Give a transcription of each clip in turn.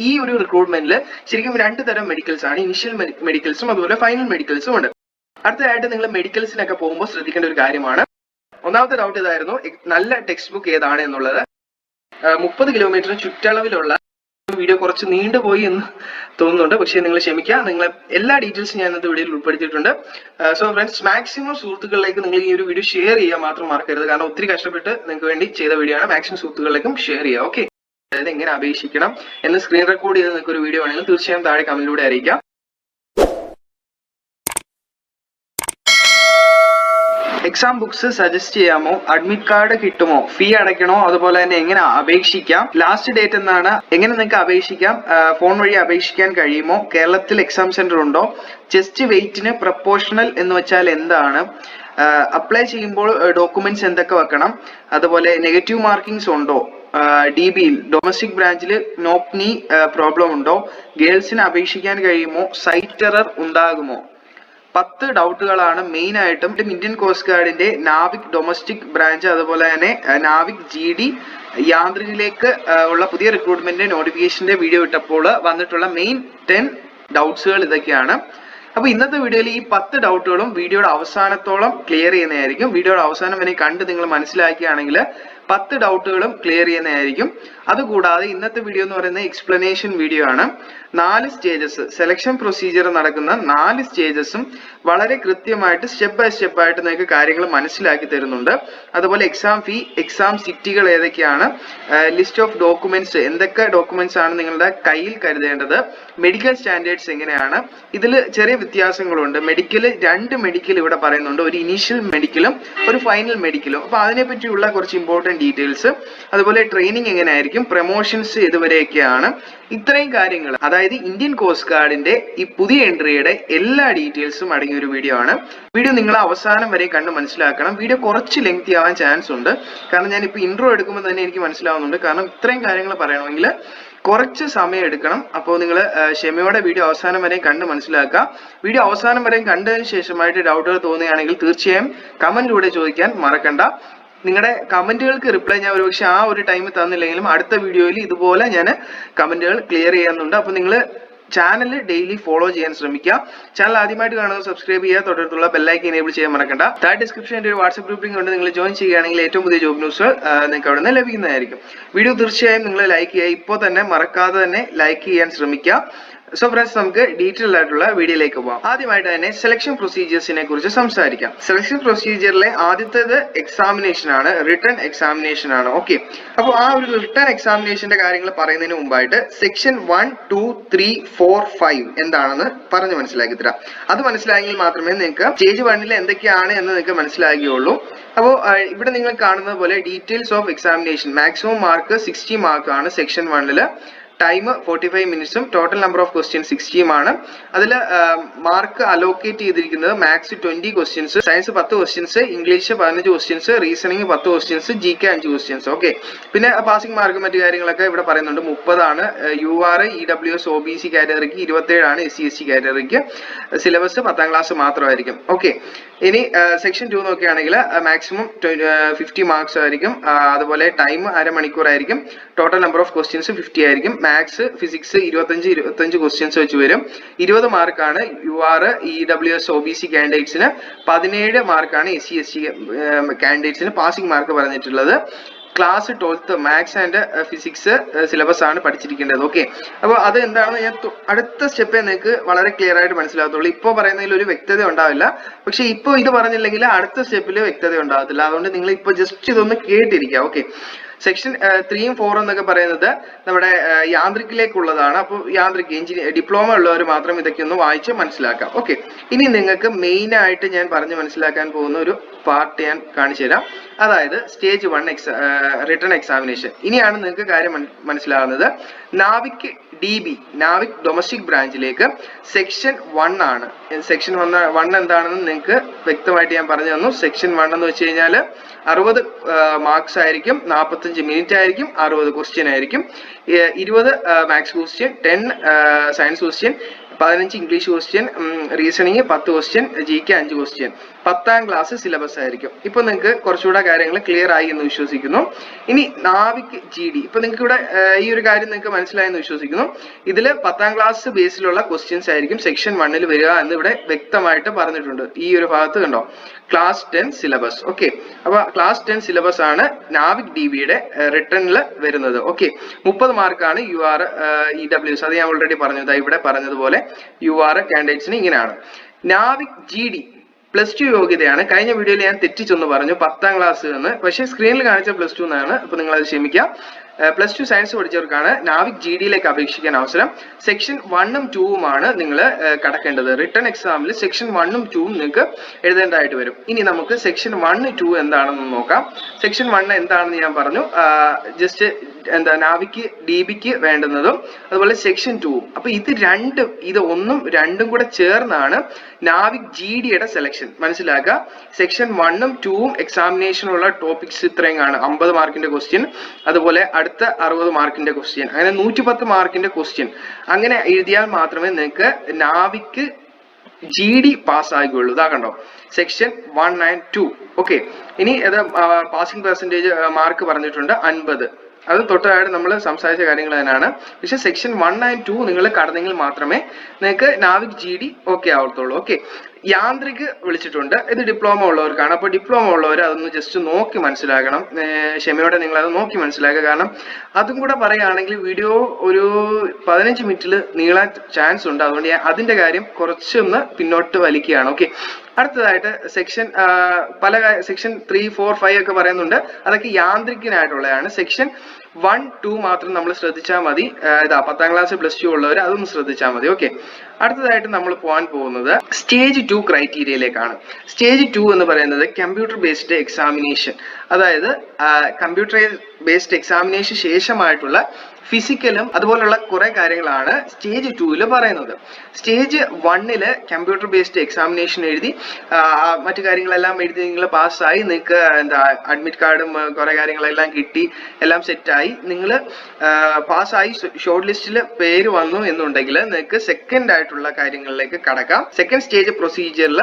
ഈ ഒരു റിക്രൂട്ട്മെന്റിൽ ശരിക്കും 2 തരം മെഡിക്കൽസ് ആണ്. ഇനിഷ്യൽ മെഡിക്കൽസും അതുപോലെ ഫൈനൽ മെഡിക്കൽസും ഉണ്ട്. അടുത്തതായിട്ട് നിങ്ങൾ മെഡിക്കൽസിനൊക്കെ പോകുമ്പോൾ ശ്രദ്ധിക്കേണ്ട ഒരു കാര്യമാണ്. ഒന്നാമത്തെ ഡൗട്ട് ഇതായിരുന്നു, നല്ല ടെക്സ്റ്റ് ബുക്ക് ഏതാണ് എന്നുള്ളത്. 30 കിലോമീറ്റർ ചുറ്റളവിലുള്ള വീഡിയോ കുറച്ച് നീണ്ടുപോയി എന്ന് തോന്നുന്നുണ്ട്, പക്ഷേ നിങ്ങൾ ക്ഷമിക്കുക. നിങ്ങൾ എല്ലാ ഡീറ്റെയിൽസും ഞാൻ ഇന്നത്തെ വീഡിയോയിൽ ഉൾപ്പെടുത്തിയിട്ടുണ്ട്. സോ ഫ്രണ്ട്സ്, മാക്സിമം സുഹൃത്തുക്കളിലേക്ക് നിങ്ങൾ ഈ ഒരു വീഡിയോ ഷെയർ ചെയ്യാൻ മാത്രം മറക്കരുത്. കാരണം ഒത്തിരി കഷ്ടപ്പെട്ട് നിങ്ങൾക്ക് വേണ്ടി ചെയ്ത വീഡിയോ ആണ്. മാക്സിമം സുഹൃത്തുക്കളിലേക്കും ഷെയർ ചെയ്യുക. ഓക്കെ, അതായത് എങ്ങനെ അപേക്ഷിക്കണം എന്ന് സ്ക്രീൻ റെക്കോർഡ് ചെയ്ത് നിങ്ങൾക്ക് ഒരു വീഡിയോ ആണെങ്കിൽ തീർച്ചയായും താഴെ കമന്റിലൂടെ അറിയിക്കാം. എക്സാം ബുക്സ് സജസ്റ്റ് ചെയ്യാമോ? അഡ്മിറ്റ് കാർഡ് കിട്ടുമോ? ഫീ അടയ്ക്കണോ? അതുപോലെ തന്നെ എങ്ങനെ അപേക്ഷിക്കാം? ലാസ്റ്റ് ഡേറ്റ് എന്നാണ്? എങ്ങനെ നിങ്ങൾക്ക് അപേക്ഷിക്കാം? ഫോൺ വഴി അപേക്ഷിക്കാൻ കഴിയുമോ? കേരളത്തിൽ എക്സാം സെന്റർ ഉണ്ടോ? ചെസ്റ്റ് വെയിറ്റിന് പ്രപ്പോർഷണൽ എന്ന് വെച്ചാൽ എന്താണ്? അപ്ലൈ ചെയ്യുമ്പോൾ ഡോക്യുമെന്റ്സ് എന്തൊക്കെ വെക്കണം? അതുപോലെ നെഗറ്റീവ് മാർക്കിങ്സ് ഉണ്ടോ? DBയിൽ ഡൊമസ്റ്റിക് ബ്രാഞ്ചിൽ നോപ്നി പ്രോബ്ലം ഉണ്ടോ? ഗേൾസിന് അപേക്ഷിക്കാൻ കഴിയുമോ? സൈറ്റ് എറർ ഉണ്ടാകുമോ? 10 ഡൗട്ടുകളാണ് മെയിൻ ആയിട്ടും ഇന്ത്യൻ കോസ്റ്റ് ഗാർഡിന്റെ നാവിക് ഡൊമസ്റ്റിക് ബ്രാഞ്ച് അതുപോലെ തന്നെ നാവിക് GD യാന്ത്രികിലേക്ക് ഉള്ള പുതിയ റിക്രൂട്ട്മെന്റ് നോട്ടിഫിക്കേഷന്റെ വീഡിയോ ഇട്ടപ്പോൾ വന്നിട്ടുള്ള മെയിൻ 10 ഡൗട്ട്സുകൾ ഇതൊക്കെയാണ്. അപ്പൊ ഇന്നത്തെ വീഡിയോയിൽ ഈ 10 ഡൗട്ടുകളും വീഡിയോയുടെ അവസാനത്തോളം ക്ലിയർ ചെയ്യുന്നതായിരിക്കും. വീഡിയോയുടെ അവസാനം വരെ കണ്ട് നിങ്ങൾ മനസ്സിലാക്കുകയാണെങ്കിൽ 10 ഡൗട്ടുകളും ക്ലിയർ ചെയ്യുന്നതായിരിക്കും. അതുകൂടാതെ ഇന്നത്തെ വീഡിയോ എന്ന് പറയുന്നത് എക്സ്പ്ലനേഷൻ വീഡിയോ ആണ്. 4 സ്റ്റേജസ്, സെലക്ഷൻ പ്രൊസീജിയർ നടക്കുന്ന 4 സ്റ്റേജസും വളരെ കൃത്യമായിട്ട് സ്റ്റെപ്പ് ബൈ സ്റ്റെപ്പ് ആയിട്ട് നിങ്ങൾക്ക് കാര്യങ്ങൾ മനസ്സിലാക്കി തരുന്നുണ്ട്. അതുപോലെ എക്സാം ഫീ, എക്സാം സിറ്റികൾ ഏതൊക്കെയാണ്, ലിസ്റ്റ് ഓഫ് ഡോക്യുമെന്റ്സ്, എന്തൊക്കെ ഡോക്യുമെന്റ്സ് ആണ് നിങ്ങളുടെ കയ്യിൽ കരുതേണ്ടത്, മെഡിക്കൽ സ്റ്റാൻഡേർഡ്സ് എങ്ങനെയാണ്. ഇതിൽ ചെറിയ വ്യത്യാസങ്ങളുണ്ട്. മെഡിക്കൽ 2 മെഡിക്കൽ ഇവിടെ പറയുന്നുണ്ട്, ഒരു ഇനീഷ്യൽ മെഡിക്കലും ഒരു ഫൈനൽ മെഡിക്കലും. അപ്പൊ അതിനെ പറ്റിയുള്ള കുറച്ച് ഇമ്പോർട്ടന്റ് ഡീറ്റെയിൽസ്, അതുപോലെ ട്രെയിനിങ് എങ്ങനെയായിരിക്കും, പ്രൊമോഷൻസ് ഇതുവരെയൊക്കെയാണ്. ഇത്രയും കാര്യങ്ങൾ, അതായത് ഇന്ത്യൻ കോസ്റ്റ് ഗാർഡിന്റെ ഈ പുതിയ എൻട്രിയുടെ എല്ലാ ഡീറ്റെയിൽസും അടങ്ങിയ ഒരു വീഡിയോ ആണ്. വീഡിയോ നിങ്ങൾ അവസാനം വരെ കണ്ട് മനസ്സിലാക്കണം. വീഡിയോ കുറച്ച് ലെങ്തി ആവാൻ ചാൻസ് ഉണ്ട്, കാരണം ഞാൻ ഇപ്പൊ ഇൻട്രോ എടുക്കുമ്പോൾ തന്നെ എനിക്ക് മനസ്സിലാവുന്നുണ്ട്. കാരണം ഇത്രയും കാര്യങ്ങൾ പറയണമെങ്കിൽ കുറച്ച് സമയം എടുക്കണം. അപ്പോൾ നിങ്ങൾ ക്ഷമയോടെ വീഡിയോ അവസാനം വരെ കണ്ട് മനസ്സിലാക്കുക. വീഡിയോ അവസാനം വരെ കണ്ടതിന് ശേഷമായിട്ട് ഡൗട്ടുകൾ തോന്നുകയാണെങ്കിൽ തീർച്ചയായും കമന്റിലൂടെ ചോദിക്കാൻ മറക്കണ്ട. നിങ്ങളുടെ കമന്റുകൾക്ക് റിപ്ലൈ ഞാൻ ഒരുപക്ഷെ ആ ഒരു ടൈം തന്നില്ലെങ്കിലും അടുത്ത വീഡിയോയിൽ ഇതുപോലെ ഞാൻ കമന്റുകൾ ക്ലിയർ ചെയ്യുന്നുണ്ട്. അപ്പോൾ നിങ്ങൾ ചാനൽ ഡെയിലി ഫോളോ ചെയ്യാൻ ശ്രമിക്കുക. ചാനൽ ആദ്യമായിട്ട് കാണുന്നത് സബ്സ്ക്രൈബ് ചെയ്യുക, തൊട്ടടുത്തുള്ള ബെല്ലൈക്കൻ എനേബിൾ ചെയ്യാൻ മറക്കണ്ട. താഴെ ഡിസ്ക്രിപ്ഷനിൽ ഒരു വാട്സ്ആപ്പ് ഗ്രൂപ്പിംഗ് ഉണ്ട്, നിങ്ങൾ ജോയിൻ ചെയ്യുകയാണെങ്കിൽ ഏറ്റവും പുതിയ ജോബ് ന്യൂസ് നിങ്ങൾക്ക് അവിടെ നിന്ന് ലഭിക്കുന്നതായിരിക്കും. വീഡിയോ തീർച്ചയായും നിങ്ങൾ ലൈക്ക് ചെയ്യുക. ഇപ്പോൾ തന്നെ മറക്കാതെ തന്നെ ലൈക്ക് ചെയ്യാൻ ശ്രമിക്കുക. സോ ഫ്രണ്ട്സ്, നമുക്ക് ഡീറ്റെയിൽ ആയിട്ടുള്ള വീഡിയോയിലേക്ക് പോകാം. ആദ്യമായിട്ട് തന്നെ സെലക്ഷൻ പ്രൊസീജിയേഴ്സിനെ കുറിച്ച് സംസാരിക്കാം. സെലക്ഷൻ പ്രൊസീജിയറിലെ ആദ്യത്തേത് എക്സാമിനേഷൻ ആണ്, റിട്ടേൺ എക്സാമിനേഷൻ ആണ്. ഓക്കെ, അപ്പോൾ ആ ഒരു റിട്ടേൺ എക്സാമിനേഷന്റെ കാര്യങ്ങൾ പറയുന്നതിന് മുമ്പായിട്ട് സെക്ഷൻ 1, 2, 3, 4, 5 എന്താണെന്ന് പറഞ്ഞു മനസ്സിലാക്കി തരാം. അത് മനസ്സിലായെങ്കിൽ മാത്രമേ നിങ്ങൾക്ക് സ്റ്റേജ് 1 എന്തൊക്കെയാണ് എന്ന് നിങ്ങൾക്ക് മനസ്സിലാകുകയുള്ളൂ. അപ്പോൾ ഇവിടെ നിങ്ങൾ കാണുന്നത് പോലെ details of examination, maximum mark 60 മാർക്കാണ് സെക്ഷൻ 1. ടൈം 45 മിനിറ്റ്സും ടോട്ടൽ നമ്പർ ഓഫ് ക്വസ്റ്റ്യൻസ് 60 ആണ്. അതിൽ മാർക്ക് അലോക്കേറ്റ് ചെയ്തിരിക്കുന്നത് maths 20 questions, science 10 questions, English 15 questions, reasoning 10 questions, GK 5 questions. Okay, പിന്നെ പാസിംഗ് മാർക്ക് മറ്റു കാര്യങ്ങളൊക്കെ ഇവിടെ പറയുന്നുണ്ട്. 30 ആണ് UR EWS OBC കാറ്റഗറിക്ക്, 27 ആണ് SC ST കാറ്റഗറിക്ക്. സിലബസ് 10ാം ക്ലാസ് മാത്രമായിരിക്കും. ഓക്കെ, ഇനി സെക്ഷൻ 2 നോക്കുകയാണെങ്കിൽ മാക്സിമം 50 മാർക്സ് ആയിരിക്കും. അതുപോലെ ടൈം അരമണിക്കൂറായിരിക്കും. ടോട്ടൽ നമ്പർ ഓഫ് ക്വസ്റ്റ്യൻസ് 50 ആയിരിക്കും. മാത്സ് ഫിസിക്സ് 25 ക്വസ്റ്റ്യൻസ് വെച്ച് വരും. 20 മാർക്കാണ് UR EWS OBC കാൻഡിഡേറ്റ്സിന്, 17 മാർക്കാണ് SC ST കാൻഡിഡേറ്റ്സിന് പാസിംഗ് മാർക്ക് പറഞ്ഞിട്ടുള്ളത്. Class 12th maths and physics syllabus ആണ് പഠിച്ചിരിക്കേണ്ടത്. ഓക്കെ, അപ്പോൾ അത് എന്താണെന്ന് ഞാൻ അടുത്ത സ്റ്റെപ്പേ നിങ്ങൾക്ക് വളരെ ക്ലിയർ ആയിട്ട് മനസ്സിലാകത്തുള്ളൂ. ഇപ്പോൾ പറയുന്നതിൽ ഒരു വ്യക്തത ഉണ്ടാവില്ല, പക്ഷെ ഇപ്പോൾ ഇത് പറഞ്ഞില്ലെങ്കിൽ അടുത്ത സ്റ്റെപ്പിൽ വ്യക്തത ഉണ്ടാകത്തില്ല. അതുകൊണ്ട് നിങ്ങൾ ഇപ്പോൾ ജസ്റ്റ് ഇതൊന്ന് കേട്ടിരിക്കുക. ഓക്കെ, സെക്ഷൻ 3ഉം 4ഉം എന്നൊക്കെ പറയുന്നത് നമ്മുടെ യാന്ത്രിക്കിലേക്കുള്ളതാണ്. അപ്പോൾ യാന്ത്രിക് ഡിപ്ലോമ ഉള്ളവർ മാത്രം ഇതൊക്കെ ഒന്ന് വായിച്ച് മനസ്സിലാക്കാം. ഓക്കെ, ഇനി നിങ്ങൾക്ക് മെയിൻ ആയിട്ട് ഞാൻ പറഞ്ഞ് മനസ്സിലാക്കാൻ പോകുന്ന ഒരു പാർട്ട് ഞാൻ കാണിച്ചു തരാം. അതായത് സ്റ്റേജ് 1 റിട്ടേൺ എക്സാമിനേഷൻ. ഇനിയാണ് നിങ്ങൾക്ക് കാര്യം മനസ്സിലാകുന്നത്. നാവിക് DB നാവിക് ഡൊമസ്റ്റിക് ബ്രാഞ്ചിലേക്ക് സെക്ഷൻ 1 ആണ്. സെക്ഷൻ 1 എന്താണെന്ന് നിങ്ങൾക്ക് വ്യക്തമായിട്ട് ഞാൻ പറഞ്ഞു തന്നു. സെക്ഷൻ 1 എന്ന് വെച്ച് കഴിഞ്ഞാൽ 60 മാർക്സ് ആയിരിക്കും, 45 മിനിറ്റ് ആയിരിക്കും, 60 ക്വസ്റ്റ്യൻ ആയിരിക്കും, 20 maths question, 10 science question, 15 English question, reasoning 10 question, GK 5 question. 10ാം class syllabus ആയിരിക്കും. ഇപ്പൊ നിങ്ങൾക്ക് കുറച്ചുകൂടെ കാര്യങ്ങൾ ക്ലിയർ ആയി എന്ന് വിശ്വസിക്കുന്നു. ഇനി നാവിക് GD, ഇപ്പൊ നിങ്ങൾക്ക് ഇവിടെ ഈ ഒരു കാര്യം നിങ്ങൾക്ക് മനസ്സിലായെന്ന് വിശ്വസിക്കുന്നു. ഇതിൽ 10ാം ക്ലാസ് ബേസിലുള്ള ക്വസ്റ്റ്യൻസ് ആയിരിക്കും സെക്ഷൻ 1 വരിക എന്ന് ഇവിടെ വ്യക്തമായിട്ട് പറഞ്ഞിട്ടുണ്ട്. ഈ ഒരു ഭാഗത്ത് കണ്ടോ, ക്ലാസ് 10 സിലബസ്. ഓക്കെ, അപ്പൊ ക്ലാസ് 10 സിലബസ് ആണ് നാവിക് DBയുടെ റിട്ടേണിൽ വരുന്നത്. ഓക്കെ, 30 മാർക്കാണ് UR EWS. അത് ഞാൻ ഓൾറെഡി പറഞ്ഞത്, ഇവിടെ പറഞ്ഞതുപോലെ UR കാൻഡിഡേറ്റ്സിന് ഇങ്ങനെയാണ്. നാവിക് GD +2 യോഗ്യതയാണ്. കഴിഞ്ഞ വീഡിയോയിൽ ഞാൻ തെറ്റിച്ചൊന്ന് പറഞ്ഞു 10ാം ക്ലാസ് എന്ന്, പക്ഷേ സ്ക്രീനിൽ കാണിച്ച +2 എന്നാണ്. അപ്പൊ നിങ്ങൾ അത് ക്ഷമിക്കുക. +2 സയൻസ് പഠിച്ചവർക്കാണ് നാവിക് GDയിലേക്ക് അപേക്ഷിക്കാൻ അവസരം. സെക്ഷൻ 1ഉം 2ഉമാണ് നിങ്ങൾ കടക്കേണ്ടത്. റിട്ടേൺ എക്സാമിൽ സെക്ഷൻ 1ഉം 2ഉം നിങ്ങൾക്ക് എഴുതേണ്ടതായിട്ട് വരും. ഇനി നമുക്ക് സെക്ഷൻ 1, 2 എന്താണെന്ന് നോക്കാം. സെക്ഷൻ 1 എന്താണെന്ന് ഞാൻ പറഞ്ഞു, ജസ്റ്റ് നാവിക് DBക്ക് വേണ്ടുന്നതും അതുപോലെ സെക്ഷൻ 2ഉം. അപ്പൊ ഇത് 1ഉം 2ഉം കൂടെ ചേർന്നാണ് നാവിക് GDയുടെ സെലക്ഷൻ. മനസ്സിലാക്കുക, സെക്ഷൻ 1ഉം 2ഉം എക്സാമിനേഷനുള്ള ടോപ്പിക്സ് ഇത്രയും ആണ്. 50 മാർക്കിന്റെ ക്വസ്റ്റ്യൻ, അതുപോലെ അടുത്ത 60 മാർക്കിന്റെ ക്വസ്റ്റ്യൻ, അങ്ങനെ 110 മാർക്കിന്റെ ക്വസ്റ്റ്യൻ. അങ്ങനെ എഴുതിയാൽ മാത്രമേ നിങ്ങൾക്ക് നാവിക് GD പാസ് ആകുകയുള്ളൂ. ഇതാ കണ്ടോ, സെക്ഷൻ 1 and 2. ഓക്കെ, ഇനി അത് പാസിംഗ് പെർസെന്റേജ് മാർക്ക് പറഞ്ഞിട്ടുണ്ട് 50. അത് തൊട്ടായിട്ട് നമ്മൾ സംസാരിച്ച കാര്യങ്ങൾ തന്നെയാണ്. പക്ഷെ സെക്ഷൻ 1 and 2 നിങ്ങൾ കടന്നെങ്കിൽ മാത്രമേ നിങ്ങൾക്ക് നാവിക് GD ഓക്കെ ആവത്തുള്ളൂ. ഓക്കെ, യാന്ത്രിക് വിളിച്ചിട്ടുണ്ട്. ഇത് ഡിപ്ലോമ ഉള്ളവർക്കാണ്. അപ്പോൾ ഡിപ്ലോമ ഉള്ളവർ അതൊന്ന് ജസ്റ്റ് നോക്കി മനസ്സിലാക്കണം. ക്ഷമയോടെ നിങ്ങൾ അത് നോക്കി മനസ്സിലാക്കുക. കാരണം അതും കൂടെ പറയുകയാണെങ്കിൽ വീഡിയോ ഒരു 15 മിനിറ്റിൽ നീളാൻ ചാൻസ് ഉണ്ട്. അതുകൊണ്ട് ഞാൻ അതിന്റെ കാര്യം കുറച്ചൊന്ന് പിന്നോട്ട് വലിക്കുകയാണ്. ഓക്കെ, അടുത്തതായിട്ട് സെക്ഷൻ സെക്ഷൻ 3, 4, 5 ഒക്കെ പറയുന്നുണ്ട്. അതൊക്കെ യാന്ത്രികനായിട്ടുള്ളതാണ്. സെക്ഷൻ 1, 2 മാത്രം നമ്മൾ ശ്രദ്ധിച്ചാൽ മതി. 10ാം ക്ലാസ് +2 ഉള്ളവർ അതൊന്ന് ശ്രദ്ധിച്ചാൽ മതി. ഓക്കെ, അടുത്തതായിട്ട് നമ്മൾ പോകാൻ പോകുന്നത് സ്റ്റേജ് 2 ക്രൈറ്റീരിയയിലേക്കാണ്. സ്റ്റേജ് 2 എന്ന് പറയുന്നത് കമ്പ്യൂട്ടർ ബേസ്ഡ് എക്സാമിനേഷൻ, അതായത് കമ്പ്യൂട്ടർ ബേസ്ഡ് എക്സാമിനേഷൻ ശേഷമായിട്ടുള്ള ഫിസിക്കലും അതുപോലുള്ള കുറെ കാര്യങ്ങളാണ് സ്റ്റേജ് 2ൽ പറയുന്നത്. സ്റ്റേജ് 1ൽ കമ്പ്യൂട്ടർ ബേസ്ഡ് എക്സാമിനേഷൻ എഴുതി മറ്റു കാര്യങ്ങളെല്ലാം എഴുതി നിങ്ങൾ പാസ്സായി, നിങ്ങൾക്ക് അഡ്മിറ്റ് കാർഡും കുറെ കാര്യങ്ങളെല്ലാം കിട്ടി, എല്ലാം സെറ്റായി, നിങ്ങൾ പാസ്സായി, ഷോർട്ട് ലിസ്റ്റിൽ പേര് വന്നു എന്നുണ്ടെങ്കിൽ നിങ്ങൾക്ക് സെക്കൻഡ് ആയിട്ടുള്ള കാര്യങ്ങളിലേക്ക് കടക്കാം. സെക്കൻഡ് സ്റ്റേജ് പ്രൊസീജിയറിൽ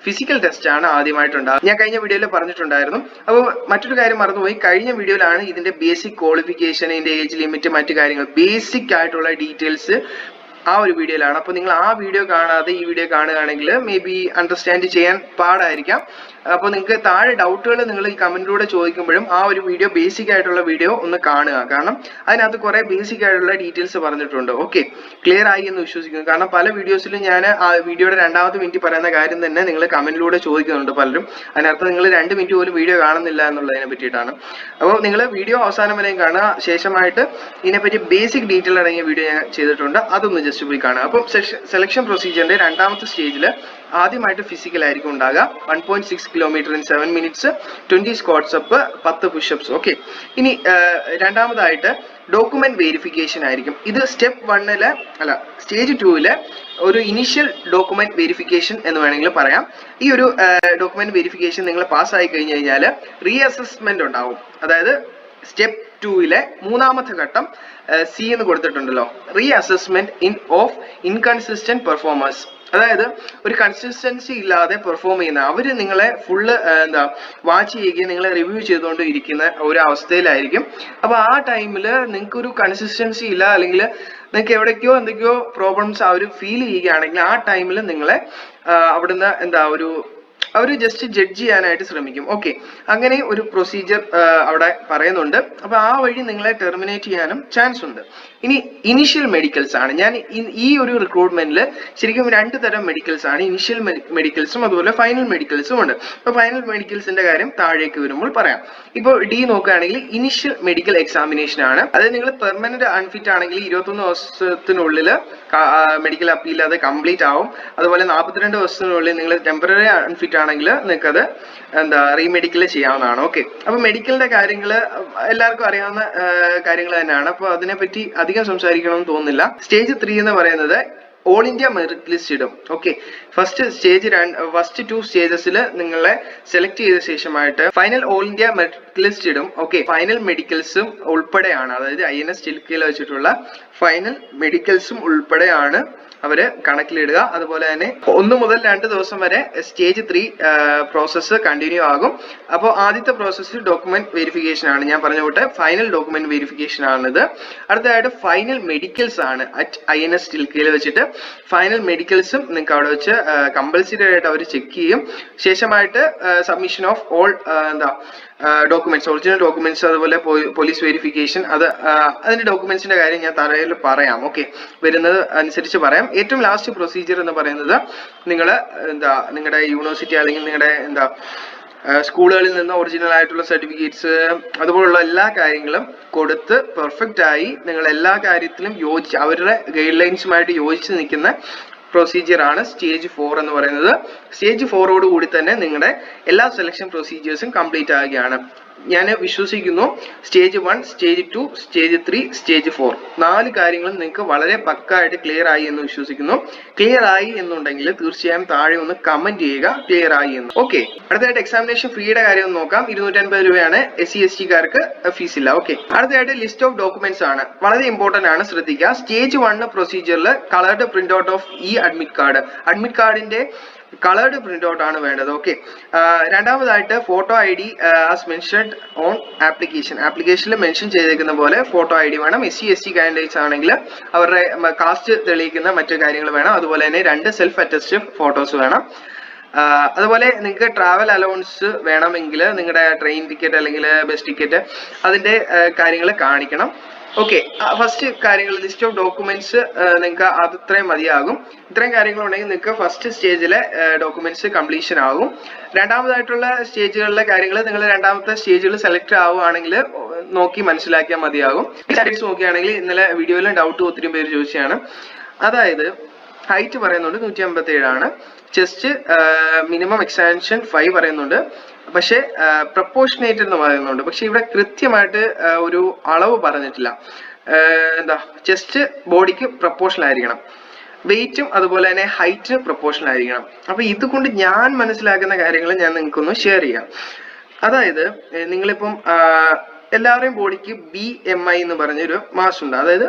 ഫിസിക്കൽ ടെസ്റ്റ് ആണ് ആദ്യമായിട്ടുണ്ടാകും. ഞാൻ കഴിഞ്ഞ വീഡിയോയിൽ പറഞ്ഞിട്ടുണ്ടായിരുന്നു. അപ്പോൾ മറ്റൊരു കാര്യം മറന്നുപോയി, കഴിഞ്ഞ വീഡിയോയിലാണ് ഇതിന്റെ ബേസിക് ക്വാളിഫിക്കേഷൻ, ഇതിന്റെ ഏജ് ലിമിറ്റ്, മറ്റു കാര്യങ്ങൾ ബേസിക് ആയിട്ടുള്ള ഡീറ്റെയിൽസ് ആ ഒരു വീഡിയോയിലാണ്. അപ്പോൾ നിങ്ങൾ ആ വീഡിയോ കാണാതെ ഈ വീഡിയോ കാണുകയാണെങ്കിൽ മേ ബി അണ്ടർസ്റ്റാൻഡ് ചെയ്യാൻ പാടായിരിക്കാം. അപ്പോൾ നിങ്ങൾക്ക് താഴെ ഡൗട്ടുകൾ നിങ്ങൾ ഈ കമന്റിലൂടെ ചോദിക്കുമ്പോഴും ആ ഒരു വീഡിയോ, ബേസിക് ആയിട്ടുള്ള വീഡിയോ ഒന്ന് കാണുക. കാരണം അതിനകത്ത് കുറെ ബേസിക് ആയിട്ടുള്ള ഡീറ്റെയിൽസ് പറഞ്ഞിട്ടുണ്ട്. ഓക്കെ, ക്ലിയർ ആയി എന്ന് വിശ്വസിക്കുന്നു. കാരണം പല വീഡിയോസിലും ഞാൻ ആ വീഡിയോയുടെ 2ാമത്തെ മിനിറ്റ് പറയുന്ന കാര്യം തന്നെ നിങ്ങൾ കമന്റിലൂടെ ചോദിക്കുന്നുണ്ട് പലരും. അതിനർത്ഥം നിങ്ങൾ 2 മിനിറ്റ് പോലും വീഡിയോ കാണുന്നില്ല എന്നുള്ളതിനെ പറ്റിയിട്ടാണ്. അപ്പോൾ നിങ്ങൾ വീഡിയോ അവസാനം വരെയും കാണുക. ശേഷമായിട്ട് ഇതിനെപ്പറ്റി ബേസിക് ഡീറ്റെയിൽ അടങ്ങിയ വീഡിയോ ഞാൻ ചെയ്തിട്ടുണ്ട്, അതൊന്ന് ജസ്റ്റ് പോയി കാണുക. അപ്പം സെലക്ഷൻ പ്രൊസീജിയറിന്റെ 2ാമത്തെ സ്റ്റേജിൽ ആദ്യമായിട്ട് ഫിസിക്കൽ ആയിരിക്കും ഉണ്ടാകുക. 1.6 kilometre in 7 minutes, 20 squats up, 10 push-ups. Okay, ഇനി രണ്ടാമതായിട്ട് ഡോക്യുമെന്റ് വെരിഫിക്കേഷൻ ആയിരിക്കും. ഇത് സ്റ്റെപ്പ് 1ല് അല്ല, സ്റ്റേജ് 2ല് ഒരു ഇനിഷ്യൽ ഡോക്യുമെന്റ് വെരിഫിക്കേഷൻ എന്ന് വേണമെങ്കിൽ പറയാം. ഈ ഒരു ഡോക്യുമെന്റ് വെരിഫിക്കേഷൻ നിങ്ങൾ പാസ്സായി കഴിഞ്ഞു കഴിഞ്ഞാൽ റീ അസസ്മെന്റ് ഉണ്ടാവും. അതായത് സ്റ്റെപ്പ് 2ലെ 3ാമത്തെ ഘട്ടം C എന്ന് കൊടുത്തിട്ടുണ്ടല്ലോ, reassessment of inconsistent performers. അതായത് ഒരു കൺസിസ്റ്റൻസി ഇല്ലാതെ പെർഫോം ചെയ്യുന്ന അവര് നിങ്ങളെ ഫുള്ള് വാച്ച് ചെയ്യുകയും നിങ്ങളെ റിവ്യൂ ചെയ്തുകൊണ്ട് ഇരിക്കുന്ന ഒരു അവസ്ഥയിലായിരിക്കും. അപ്പൊ ആ ടൈമിൽ നിങ്ങൾക്ക് ഒരു കൺസിസ്റ്റൻസി ഇല്ല, അല്ലെങ്കിൽ നിങ്ങൾക്ക് എവിടേക്കോ എന്തൊക്കെയോ പ്രോബ്ലംസ് അവർ ഫീൽ ചെയ്യുകയാണെങ്കിൽ ആ ടൈമിൽ നിങ്ങളെ അവിടുന്ന് അവർ ജസ്റ്റ് ജഡ്ജ് ചെയ്യാനായിട്ട് ശ്രമിക്കും. ഓക്കെ, അങ്ങനെ ഒരു പ്രൊസീജിയർ അവിടെ പറയുന്നുണ്ട്. അപ്പൊ ആ വഴി നിങ്ങളെ ടെർമിനേറ്റ് ചെയ്യാനും ചാൻസ് ഉണ്ട്. ഇനി ഇനിഷ്യൽ മെഡിക്കൽസ് ആണ്. ഞാൻ ഈ ഒരു റിക്രൂട്ട്മെന്റിൽ ശരിക്കും 2 തരം മെഡിക്കൽസ് ആണ്. ഇനിഷ്യൽ മെഡിക്കൽസും അതുപോലെ ഫൈനൽ മെഡിക്കൽസും ഉണ്ട്. അപ്പൊ ഫൈനൽ മെഡിക്കൽസിന്റെ കാര്യം താഴേക്ക് വരുമ്പോൾ പറയാം. ഇപ്പോൾ D നോക്കുകയാണെങ്കിൽ ഇനിഷ്യൽ മെഡിക്കൽ എക്സാമിനേഷൻ ആണ്. അതായത് നിങ്ങൾ പെർമനന്റ് അൺഫിറ്റ് ആണെങ്കിൽ 21 ദിവസത്തിനുള്ളിൽ മെഡിക്കൽ അപ്പീൽ അത് കംപ്ലീറ്റ് ആവും. അതുപോലെ 42 ദിവസത്തിനുള്ളിൽ നിങ്ങൾ ടെമ്പററി അൺഫിറ്റ് ആണെങ്കിൽ നിങ്ങൾക്ക് അത് റീമെഡിക്കൽ ചെയ്യാവുന്നതാണ്. ഓക്കെ, അപ്പൊ മെഡിക്കലിന്റെ കാര്യങ്ങൾ എല്ലാവർക്കും അറിയാവുന്ന കാര്യങ്ങൾ തന്നെയാണ്. അപ്പൊ അതിനെപ്പറ്റി അധികം സംസാരിക്കണമെന്ന് തോന്നുന്നില്ല. സ്റ്റേജ് 3 എന്ന് പറയുന്നത് ഓൾ ഇന്ത്യ മെറിറ്റ് ലിസ്റ്റ് ഇടും. ഓക്കെ, ഫസ്റ്റ് 2 സ്റ്റേജസിൽ നിങ്ങളെ സെലക്ട് ചെയ്ത ശേഷമായിട്ട് final all India merit list ഇടും. ഓക്കെ, ഫൈനൽ മെഡിക്കൽസും ഉൾപ്പെടെയാണ്, അതായത് INS ചിൽക്കയിൽ വെച്ചിട്ടുള്ള ഫൈനൽ മെഡിക്കൽസും ഉൾപ്പെടെയാണ് അവര് കണക്കിലിടുക. അതുപോലെ തന്നെ 1 മുതൽ 2 ദിവസം വരെ സ്റ്റേജ് 3 പ്രോസസ്സ് കണ്ടിന്യൂ ആകും. അപ്പോൾ ആദ്യത്തെ പ്രോസസ്സ് ഡോക്യുമെന്റ് വെരിഫിക്കേഷൻ ആണ്, ഞാൻ പറഞ്ഞ പോലെ ഫൈനൽ ഡോക്യുമെന്റ് വെരിഫിക്കേഷൻ ആണിത്. അടുത്തതായിട്ട് ഫൈനൽ മെഡിക്കൽസ് ആണ്. അറ്റ് INS ടിൽക്കയിൽ വെച്ചിട്ട് ഫൈനൽ മെഡിക്കൽസും നിങ്ങൾക്ക് അവിടെ വെച്ച് കമ്പൽസറി ആയിട്ട് അവർ ചെക്ക് ചെയ്യും. ശേഷമായിട്ട് submission of all documents, original documents, അതുപോലെ പോലീസ് വെരിഫിക്കേഷൻ, അതിന്റെ ഡോക്യുമെന്റ്സിന്റെ കാര്യം ഞാൻ തറയിൽ പറയാം. ഓക്കെ, വരുന്നത് അനുസരിച്ച് പറയാം. ഏറ്റവും ലാസ്റ്റ് പ്രൊസീജിയർ എന്ന് പറയുന്നത് നിങ്ങൾ നിങ്ങളുടെ യൂണിവേഴ്സിറ്റി അല്ലെങ്കിൽ നിങ്ങളുടെ സ്കൂളുകളിൽ നിന്ന് ഒറിജിനൽ ആയിട്ടുള്ള സർട്ടിഫിക്കറ്റ്സ് അതുപോലുള്ള എല്ലാ കാര്യങ്ങളും കൊടുത്ത് പെർഫെക്റ്റ് ആയി നിങ്ങൾ എല്ലാ കാര്യത്തിലും യോജിച്ച് അവരുടെ ഗൈഡ് ലൈൻസുമായിട്ട് യോജിച്ച് നിൽക്കുന്ന പ്രൊസീജിയർ ആണ് സ്റ്റേജ് 4 എന്ന് പറയുന്നത്. സ്റ്റേജ് 4 കൂടി തന്നെ നിങ്ങളുടെ എല്ലാ സെലക്ഷൻ പ്രൊസീജിയേഴ്സും കംപ്ലീറ്റ് ആവുകയാണ്. ഞാൻ വിശ്വസിക്കുന്നു സ്റ്റേജ് 1, സ്റ്റേജ് 2, സ്റ്റേജ് 3, സ്റ്റേജ് 4 4 കാര്യങ്ങളും നിങ്ങൾക്ക് വളരെ പക്കായിട്ട് ക്ലിയർ ആയി എന്ന് വിശ്വസിക്കുന്നു. ക്ലിയർ ആയി എന്നുണ്ടെങ്കിൽ തീർച്ചയായും താഴെ ഒന്ന് കമന്റ് ചെയ്യുക ക്ലിയർ ആയി എന്ന്. ഓക്കെ, അടുത്തതായിട്ട് എക്സാമിനേഷൻ ഫീയുടെ കാര്യം ഒന്ന് നോക്കാം. 250 രൂപയാണ്. SC ST കാർക്ക് ഫീസ് ഇല്ല. ഓക്കെ, അടുത്തതായിട്ട് ലിസ്റ്റ് ഓഫ് ഡോക്യുമെന്റ്സ് ആണ്, വളരെ ഇമ്പോർട്ടന്റ് ആണ്, ശ്രദ്ധിക്കുക. സ്റ്റേജ് 1 പ്രൊസീജിയറിൽ coloured print out of admit കാർഡിന്റെ കളേർഡ് പ്രിന്റ് ഔട്ട് ആണ് വേണ്ടത്. ഓക്കെ, രണ്ടാമതായിട്ട് photo ID as mentioned on ആപ്ലിക്കേഷനിൽ മെൻഷൻ ചെയ്തേക്കുന്ന പോലെ ഫോട്ടോ ID വേണം. SC ST കാൻഡിഡേറ്റ്സ് ആണെങ്കിൽ അവരുടെ കാസ്റ്റ് തെളിയിക്കുന്ന മറ്റു കാര്യങ്ങൾ വേണം. അതുപോലെ തന്നെ 2 സെൽഫ് അറ്റസ്റ്റ് ഫോട്ടോസ് വേണം. അതുപോലെ നിങ്ങൾക്ക് ട്രാവൽ അലവൻസ് വേണമെങ്കിൽ നിങ്ങളുടെ ട്രെയിൻ ടിക്കറ്റ് അല്ലെങ്കിൽ ബസ് ടിക്കറ്റ് അതിന്റെ കാര്യങ്ങൾ കാണിക്കണം. ഓക്കെ, ഫസ്റ്റ് കാര്യങ്ങൾ ലിസ്റ്റ് ഓഫ് ഡോക്യുമെന്റ്സ് നിങ്ങൾക്ക് അത് ഇത്രയും മതിയാകും. ഇത്രയും കാര്യങ്ങൾ ഉണ്ടെങ്കിൽ നിങ്ങൾക്ക് ഫസ്റ്റ് സ്റ്റേജിലെ ഡോക്യുമെന്റ്സ് കംപ്ലീഷൻ ആകും. രണ്ടാമതായിട്ടുള്ള സ്റ്റേജുകളിലെ കാര്യങ്ങൾ നിങ്ങൾ രണ്ടാമത്തെ സ്റ്റേജുകൾ സെലക്ട് ആവുകയാണെങ്കിൽ നോക്കി മനസ്സിലാക്കിയാൽ മതിയാകും. സ്റ്റാറ്റിക്സ് നോക്കുകയാണെങ്കിൽ ഇന്നലെ വീഡിയോയിൽ ഡൗട്ട് ഒത്തിരി പേര് ചോദിച്ചതാണ്. അതായത് ഹൈറ്റ് പറയുന്നുണ്ട് 157 ആണ്. ചെസ്റ്റ് മിനിമം എക്സ്പാൻഷൻ 5 പറയുന്നുണ്ട്. പക്ഷെ പ്രപ്പോർഷനേറ്റ് എന്ന് പറയുന്നുണ്ട്. പക്ഷെ ഇവിടെ കൃത്യമായിട്ട് ഒരു അളവ് പറഞ്ഞിട്ടില്ല. ചെസ്റ്റ് ബോഡിക്ക് പ്രപ്പോർഷണൽ ആയിരിക്കണം, വെയിറ്റും അതുപോലെ തന്നെ ഹൈറ്റിന് പ്രപ്പോർഷണൽ ആയിരിക്കണം. അപ്പൊ ഇതുകൊണ്ട് ഞാൻ മനസ്സിലാക്കുന്ന കാര്യങ്ങൾ ഞാൻ നിങ്ങൾക്കൊന്ന് ഷെയർ ചെയ്യാം. അതായത് നിങ്ങളിപ്പം എല്ലാവരുടെയും ബോഡിക്ക് BMI എന്ന് പറഞ്ഞൊരു മാസ് ഉണ്ട്, അതായത്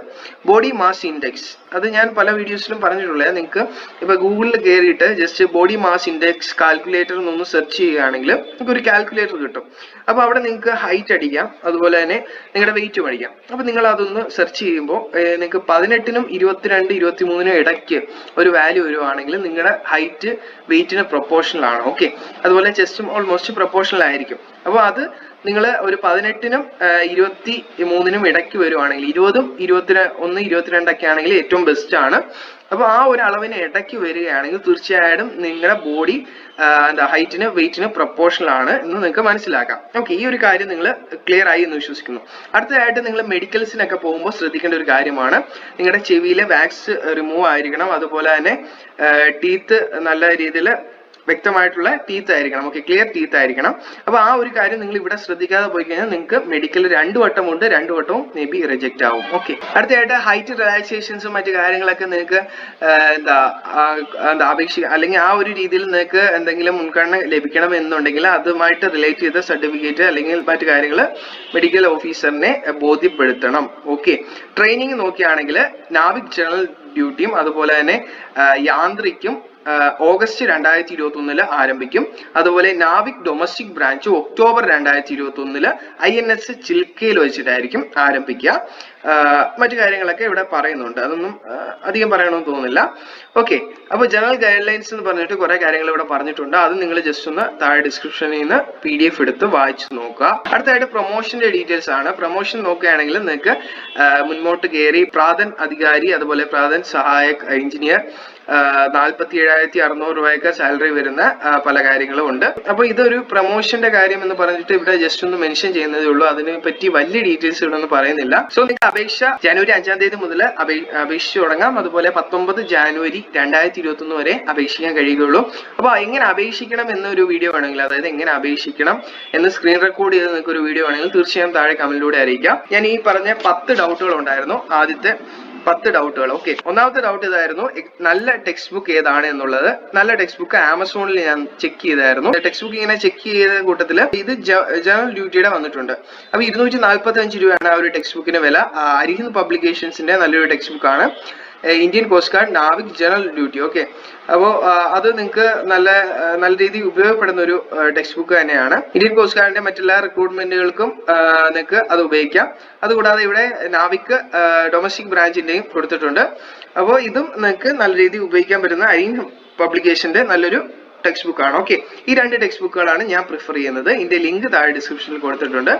ബോഡി മാസ് ഇൻഡെക്സ്. അത് ഞാൻ പല വീഡിയോസിലും പറഞ്ഞിട്ടുള്ളത്. നിങ്ങൾക്ക് ഇപ്പൊ ഗൂഗിളിൽ കയറിയിട്ട് just body mass index calculator എന്നൊന്ന് സെർച്ച് ചെയ്യുകയാണെങ്കിൽ നിങ്ങൾക്ക് ഒരു കാൽക്കുലേറ്റർ കിട്ടും. അപ്പൊ അവിടെ നിങ്ങൾക്ക് ഹൈറ്റ് അടിക്കാം, അതുപോലെ തന്നെ നിങ്ങളുടെ വെയിറ്റും അടിക്കാം. അപ്പൊ നിങ്ങൾ അതൊന്ന് സെർച്ച് ചെയ്യുമ്പോൾ നിങ്ങൾക്ക് 18നും 22, 23നും ഇടയ്ക്ക് ഒരു വാല്യൂ വരുവാണെങ്കിൽ നിങ്ങളുടെ ഹൈറ്റ് വെയിറ്റിന് പ്രൊപ്പോർഷണൽ ആണ്. ഓക്കെ, അതുപോലെ ചെസ്റ്റും ഓൾമോസ്റ്റ് പ്രൊപ്പോർഷണൽ ആയിരിക്കും. അപ്പോൾ അത് നിങ്ങൾ ഒരു 18നും 23നും ഇടയ്ക്ക് വരുവാണെങ്കിൽ 20ഉം 21, 22 ഒക്കെ ആണെങ്കിൽ ഏറ്റവും ബെസ്റ്റ് ആണ്. അപ്പൊ ആ ഒരു അളവിന് ഇടയ്ക്ക് വരികയാണെങ്കിൽ തീർച്ചയായിട്ടും നിങ്ങളുടെ ബോഡി ഹൈറ്റിന് വെയിറ്റിന് പ്രൊപ്പോർഷണൽ ആണ് എന്ന് നിങ്ങൾക്ക് മനസ്സിലാക്കാം. ഓക്കെ, ഈ ഒരു കാര്യം നിങ്ങൾ ക്ലിയർ ആയി എന്ന് വിശ്വസിക്കുന്നു. അടുത്തതായിട്ട് നിങ്ങൾ മെഡിക്കൽസിനൊക്കെ പോകുമ്പോൾ ശ്രദ്ധിക്കേണ്ട ഒരു കാര്യമാണ് നിങ്ങളുടെ ചെവിയിലെ വാക്സ് റിമൂവ് ആയിരിക്കണം. അതുപോലെ തന്നെ ടീത്ത് നല്ല രീതിയിൽ വ്യക്തമായിട്ടുള്ള ടീത്ത് ആയിരിക്കണം. ഓക്കെ, ക്ലിയർ ടീത്ത് ആയിരിക്കണം. അപ്പൊ ആ ഒരു കാര്യം നിങ്ങൾ ഇവിടെ ശ്രദ്ധിക്കാതെ പോയി കഴിഞ്ഞാൽ നിങ്ങൾക്ക് മെഡിക്കൽ 2 വട്ടം ഉണ്ട്, 2 വട്ടവും മേ ബി റിജക്റ്റ് ആവും. ഓക്കെ, അടുത്തതായിട്ട് ഹൈറ്റ് റിലാക്സേഷൻസും മറ്റു കാര്യങ്ങളൊക്കെ നിങ്ങൾക്ക് അപേക്ഷിക്കുക അല്ലെങ്കിൽ ആ ഒരു രീതിയിൽ നിങ്ങൾക്ക് എന്തെങ്കിലും മുൻഗണന ലഭിക്കണം എന്നുണ്ടെങ്കിൽ അതുമായിട്ട് റിലേറ്റ് ചെയ്ത സർട്ടിഫിക്കറ്റ് അല്ലെങ്കിൽ മറ്റു കാര്യങ്ങൾ മെഡിക്കൽ ഓഫീസറിനെ ബോധ്യപ്പെടുത്തണം. ഓക്കെ, ട്രെയിനിങ് നോക്കുകയാണെങ്കിൽ നാവിക് ജനറൽ ഡ്യൂട്ടിയും അതുപോലെ തന്നെ യാന്ത്രിക്കും ഓഗസ്റ്റ് 2021 ആരംഭിക്കും. അതുപോലെ NavIC domestic branch October 2021 INS ചിൽക്കയിൽ വെച്ചിട്ടായിരിക്കും ആരംഭിക്കുക. മറ്റു കാര്യങ്ങളൊക്കെ ഇവിടെ പറയുന്നുണ്ട്, അതൊന്നും അധികം പറയണമെന്ന് തോന്നുന്നില്ല. ഓക്കെ, അപ്പോൾ ജനറൽ ഗൈഡ് ലൈൻസ് എന്ന് പറഞ്ഞിട്ട് കുറെ കാര്യങ്ങൾ ഇവിടെ പറഞ്ഞിട്ടുണ്ട്. അത് നിങ്ങൾ ജസ്റ്റ് ഒന്ന് താഴെ ഡിസ്ക്രിപ്ഷനിൽ നിന്ന് PDF എടുത്ത് വായിച്ചു നോക്കുക. അടുത്തായിട്ട് പ്രൊമോഷന്റെ ഡീറ്റെയിൽസ് ആണ്. പ്രൊമോഷൻ നോക്കുകയാണെങ്കിൽ നിങ്ങൾക്ക് മുന്നോട്ട് കയറി പ്രാഥൻ അധികാരി അതുപോലെ പ്രാഥൻ സഹായക് എഞ്ചിനീയർ 47,600 രൂപയൊക്കെ സാലറി വരുന്ന പല കാര്യങ്ങളും ഉണ്ട്. അപ്പൊ ഇതൊരു പ്രൊമോഷന്റെ കാര്യം എന്ന് പറഞ്ഞിട്ട് ഇവിടെ ജസ്റ്റ് ഒന്ന് മെൻഷൻ ചെയ്യുന്നതേ ഉള്ളൂ. അതിനെ പറ്റി വലിയ ഡീറ്റെയിൽസ് ഇവിടെ ഒന്നും പറയുന്നില്ല. സോ നിങ്ങൾക്ക് അപേക്ഷ ജനുവരി 5-ാം തീയതി മുതൽ അപേക്ഷിച്ച് തുടങ്ങാം. അതുപോലെ 19 ജനുവരി 2021 വരെ അപേക്ഷിക്കാൻ കഴിയുകയുള്ളൂ. അപ്പൊ എങ്ങനെ അപേക്ഷിക്കണം എന്നൊരു വീഡിയോ വേണമെങ്കിൽ, അതായത് എങ്ങനെ അപേക്ഷിക്കണം എന്ന് സ്ക്രീൻ റെക്കോർഡ് ചെയ്ത് നിങ്ങൾക്ക് ഒരു വീഡിയോ വേണമെങ്കിൽ തീർച്ചയായും താഴെ കമന്റിലൂടെ അറിയിക്കാം. ഞാൻ ഈ പറഞ്ഞ 10 ഡൗട്ടുകൾ ഉണ്ടായിരുന്നു, ആദ്യത്തെ 10 ഡൗട്ടുകൾ. ഓക്കെ, ഒന്നാമത്തെ ഡൗട്ട് ഇതായിരുന്നു, നല്ല ടെക്സ്റ്റ് ബുക്ക് ഏതാണ് എന്നുള്ളത്. നല്ല ടെക്സ്റ്റ് ബുക്ക് ആമസോണിൽ ഞാൻ ചെക്ക് ചെയ്തായിരുന്നു. ടെക്സ്റ്റ് ബുക്ക് ഇങ്ങനെ ചെക്ക് ചെയ്ത കൂട്ടത്തിൽ ഇത് ജനറൽ ഡ്യൂട്ടിയുടെ വന്നിട്ടുണ്ട്. അപ്പൊ 245 രൂപയാണ് ആ ഒരു ടെക്സ്റ്റ് ബുക്കിന് വില. അരിഹിന്ദ് പബ്ലിക്കേഷൻസിന്റെ നല്ലൊരു ടെക്സ്റ്റ് ബുക്കാണ്. Indian coast guard NavIC general duty. Okay, അപ്പോൾ അത് നിങ്ങൾക്ക് നല്ല രീതിയിൽ ഉപയോഗപ്പെടുന്ന ഒരു ടെക്സ്റ്റ് ബുക്ക് തന്നെയാണ്. ഇന്ത്യൻ കോസ്റ്റ് ഗാർഡിന്റെ മറ്റെല്ലാ റിക്രൂട്ട്മെന്റുകൾക്കും നിങ്ങൾക്ക് അത് ഉപയോഗിക്കാം. അതുകൂടാതെ ഇവിടെ നാവിക് ഡൊമസ്റ്റിക് ബ്രാഞ്ചിന്റെയും കൊടുത്തിട്ടുണ്ട്. അപ്പോൾ ഇതും നിങ്ങൾക്ക് നല്ല രീതിയിൽ ഉപയോഗിക്കാൻ പറ്റുന്ന അരിൻ പബ്ലിക്കേഷന്റെ നല്ലൊരു ടെക്സ്റ്റ് ബുക്ക് ആണ്. ഓക്കെ, ഈ 2 ടെക്സ്റ്റ് ബുക്കുകളാണ് ഞാൻ പ്രിഫർ ചെയ്യുന്നത്. ഇതിന്റെ ലിങ്ക് താഴെ ഡിസ്ക്രിപ്ഷനിൽ കൊടുത്തിട്ടുണ്ട്.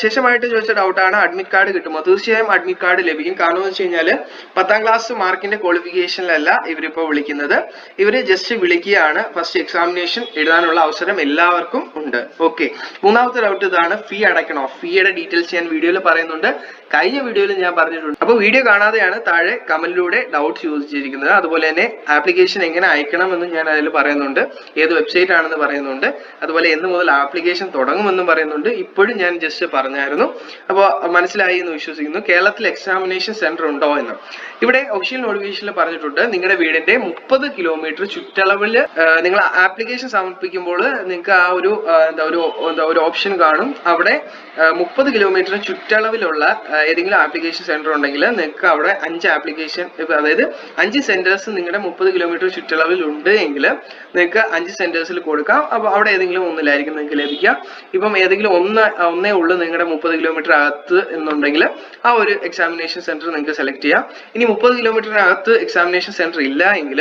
ശേഷമായിട്ട് ചോദിച്ച ഡൗട്ടാണ് അഡ്മിറ്റ് കാർഡ് കിട്ടുമോ? തീർച്ചയായും അഡ്മിറ്റ് കാർഡ് ലഭിക്കും. കാരണം എന്ന് വെച്ച് കഴിഞ്ഞാൽ 10ാം ക്ലാസ് മാർക്കിന്റെ ക്വാളിഫിക്കേഷനിലല്ല ഇവരിപ്പോ വിളിക്കുന്നത്. ഇവര് ജസ്റ്റ് വിളിക്കുകയാണ്. ഫസ്റ്റ് എക്സാമിനേഷൻ എഴുതാനുള്ള അവസരം എല്ലാവർക്കും ഉണ്ട്. ഓക്കെ, മൂന്നാമത്തെ ഡൗട്ട് ഇതാണ്, ഫീ അടയ്ക്കണോ? ഫീയുടെ ഡീറ്റെയിൽസ് ഞാൻ വീഡിയോയിൽ പറയുന്നുണ്ട്. കഴിഞ്ഞ വീഡിയോയിൽ ഞാൻ പറഞ്ഞിട്ടുണ്ട്. അപ്പോൾ വീഡിയോ കാണാതെയാണ് താഴെ കമന്റിലൂടെ ഡൗട്ട് ചോദിച്ചിരിക്കുന്നത്. അതുപോലെ തന്നെ ആപ്ലിക്കേഷൻ എങ്ങനെ അയക്കണം എന്ന് ഞാൻ അതിൽ പറയുന്നുണ്ട്. ഏത് വെബ്സൈറ്റ് ആണെന്ന് പറയുന്നുണ്ട്. അതുപോലെ എന്ന് മുതൽ ആപ്ലിക്കേഷൻ തുടങ്ങുമെന്നും പറയുന്നുണ്ട്. ഇപ്പോഴും ഞാൻ ജസ്റ്റ് പറഞ്ഞായിരുന്നു. അപ്പോൾ മനസ്സിലായി എന്ന് വിശ്വസിക്കുന്നു. കേരളത്തിൽ എക്സാമിനേഷൻ സെന്റർ ഉണ്ടോ എന്ന് ഇവിടെ ഒഫീഷ്യൽ നോട്ടിഫിക്കേഷനിൽ പറഞ്ഞിട്ടുണ്ട്. നിങ്ങളുടെ വീടിന്റെ 30 കിലോമീറ്റർ ചുറ്റളവിൽ നിങ്ങൾ ആപ്ലിക്കേഷൻ സമർപ്പിക്കുമ്പോൾ നിങ്ങൾക്ക് ആ ഒരു ഓപ്ഷൻ കാണും. അവിടെ 30 കിലോമീറ്റർ ചുറ്റളവിലുള്ള ഏതെങ്കിലും ആപ്ലിക്കേഷൻ സെന്റർ ഉണ്ടെങ്കിൽ നിങ്ങൾക്ക് അവിടെ 5 ആപ്ലിക്കേഷൻ, അതായത് 5 സെന്റേഴ്സ് നിങ്ങളുടെ 30 കിലോമീറ്റർ ചുറ്റളവിൽ ഉണ്ട് എങ്കിൽ നിങ്ങൾക്ക് 5 സെന്റേഴ്സിൽ കൊടുക്കാം. അപ്പോൾ അവിടെ ഏതെങ്കിലും ഒന്നിലായിരിക്കും നിങ്ങൾക്ക് ലഭിക്കുക. ഇപ്പം ഏതെങ്കിലും ഒന്നേ ഉള്ളൂ നിങ്ങളുടെ 30 കിലോമീറ്റർ അകത്ത് എന്നുണ്ടെങ്കിൽ ആ ഒരു എക്സാമിനേഷൻ സെന്റർ നിങ്ങൾക്ക് സെലക്ട് ചെയ്യാം. ഇനി 30 കിലോമീറ്ററിനകത്ത് എക്സാമിനേഷൻ സെന്റർ ഇല്ല എങ്കിൽ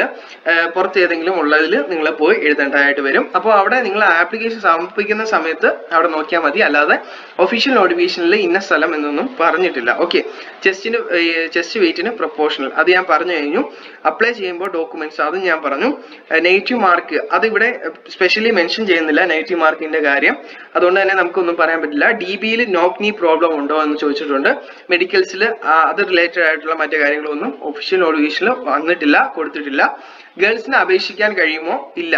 പുറത്ത് ഏതെങ്കിലും ഉള്ളതിൽ നിങ്ങൾ പോയി എഴുതേണ്ടതായിട്ട് വരും. അപ്പോൾ അവിടെ നിങ്ങൾ ആപ്ലിക്കേഷൻ സമർപ്പിക്കുന്ന സമയത്ത് അവിടെ നോക്കിയാൽ മതി. അല്ലാതെ ഒഫീഷ്യൽ നോട്ടിഫിക്കേഷനിൽ ഇന്ന സ്ഥലം എന്നൊന്നും പറഞ്ഞിട്ടില്ല. ഓക്കെ, ചെസ്റ്റ് വെയിറ്റിന് പ്രൊപ്പോർഷണൽ അത് ഞാൻ പറഞ്ഞു കഴിഞ്ഞു. അപ്ലൈ ചെയ്യുമ്പോൾ ഡോക്യുമെന്റ്സ് അത് ഞാൻ പറഞ്ഞു. നെഗറ്റീവ് മാർക്ക് അത് ഇവിടെ സ്പെഷ്യലി മെൻഷൻ ചെയ്യുന്നില്ല, നെഗറ്റീവ് മാർക്കിന്റെ കാര്യം. അതുകൊണ്ട് തന്നെ നമുക്കൊന്നും പറയാൻ പറ്റില്ല. DBയിൽ നോക്ക് നീ പ്രോബ്ലം ഉണ്ടോ എന്ന് ചോദിച്ചിട്ടുണ്ട്. മെഡിക്കൽസിൽ അത് റിലേറ്റഡ് ആയിട്ടുള്ള മറ്റു കാര്യങ്ങളൊന്നും ഒഫീഷ്യൽ നോട്ടിഫിക്കേഷനിൽ വന്നിട്ടില്ല, കൊടുത്തിട്ടില്ല. ഗേൾസിന് അപേക്ഷിക്കാൻ കഴിയുമോ? ഇല്ല.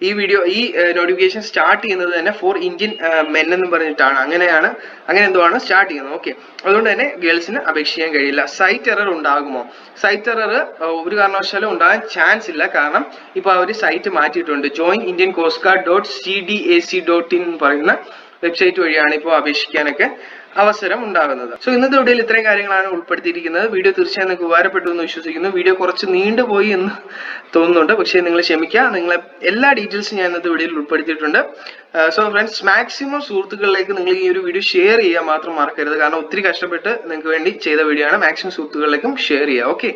ഈ നോട്ടിഫിക്കേഷൻ സ്റ്റാർട്ട് ചെയ്യുന്നത് തന്നെ ഫോർ ഇന്ത്യൻ മെൻ എന്ന് പറഞ്ഞിട്ടാണ്. അങ്ങനെ എന്തോ ആണ് സ്റ്റാർട്ട് ചെയ്യുന്നത്. ഓക്കെ, അതുകൊണ്ട് തന്നെ ഗേൾസിന് അപേക്ഷിക്കാൻ കഴിയില്ല. സൈറ്റ് എറർ ഉണ്ടാകുമോ? സൈറ്റ് എറർ ഒരു കാരണവശാലും ഉണ്ടാകാൻ ചാൻസ് ഇല്ല. കാരണം ഇപ്പൊ അവർ സൈറ്റ് മാറ്റിയിട്ടുണ്ട്. Join Indian coast guard .cdac.in എന്ന് പറയുന്ന വെബ്സൈറ്റ് വഴിയാണ് ഇപ്പോൾ അപേക്ഷിക്കാനൊക്കെ അവസരം ഉണ്ടാകുന്നത്. സോ ഇന്നത്തെ വീഡിയോയിൽ ഇത്രയും കാര്യങ്ങളാണ് ഉൾപ്പെടുത്തിയിരിക്കുന്നത്. വീഡിയോ തീർച്ചയായും നിങ്ങൾക്ക് ഉപകാരപ്പെട്ടു എന്ന് വിശ്വസിക്കുന്നു. വീഡിയോ കുറച്ച് നീണ്ടുപോയി എന്ന് തോന്നുന്നുണ്ട്, പക്ഷേ നിങ്ങൾ ക്ഷമിക്കുക. നിങ്ങളെ എല്ലാ ഡീറ്റെയിൽസും ഞാൻ ഇന്നത്തെ വീഡിയോയിൽ ഉൾപ്പെടുത്തിയിട്ടുണ്ട്. സോ ഫ്രണ്ട്സ്, മാക്സിമം സുഹൃത്തുക്കളിലേക്ക് നിങ്ങൾ ഈ ഒരു വീഡിയോ ഷെയർ ചെയ്യാൻ മാത്രം മറക്കരുത്. കാരണം ഒത്തിരി കഷ്ടപ്പെട്ട് നിങ്ങൾക്ക് വേണ്ടി ചെയ്ത വീഡിയോ ആണ്. മാക്സിമം സുഹൃത്തുക്കളിലേക്കും ഷെയർ ചെയ്യുക. ഓക്കെ.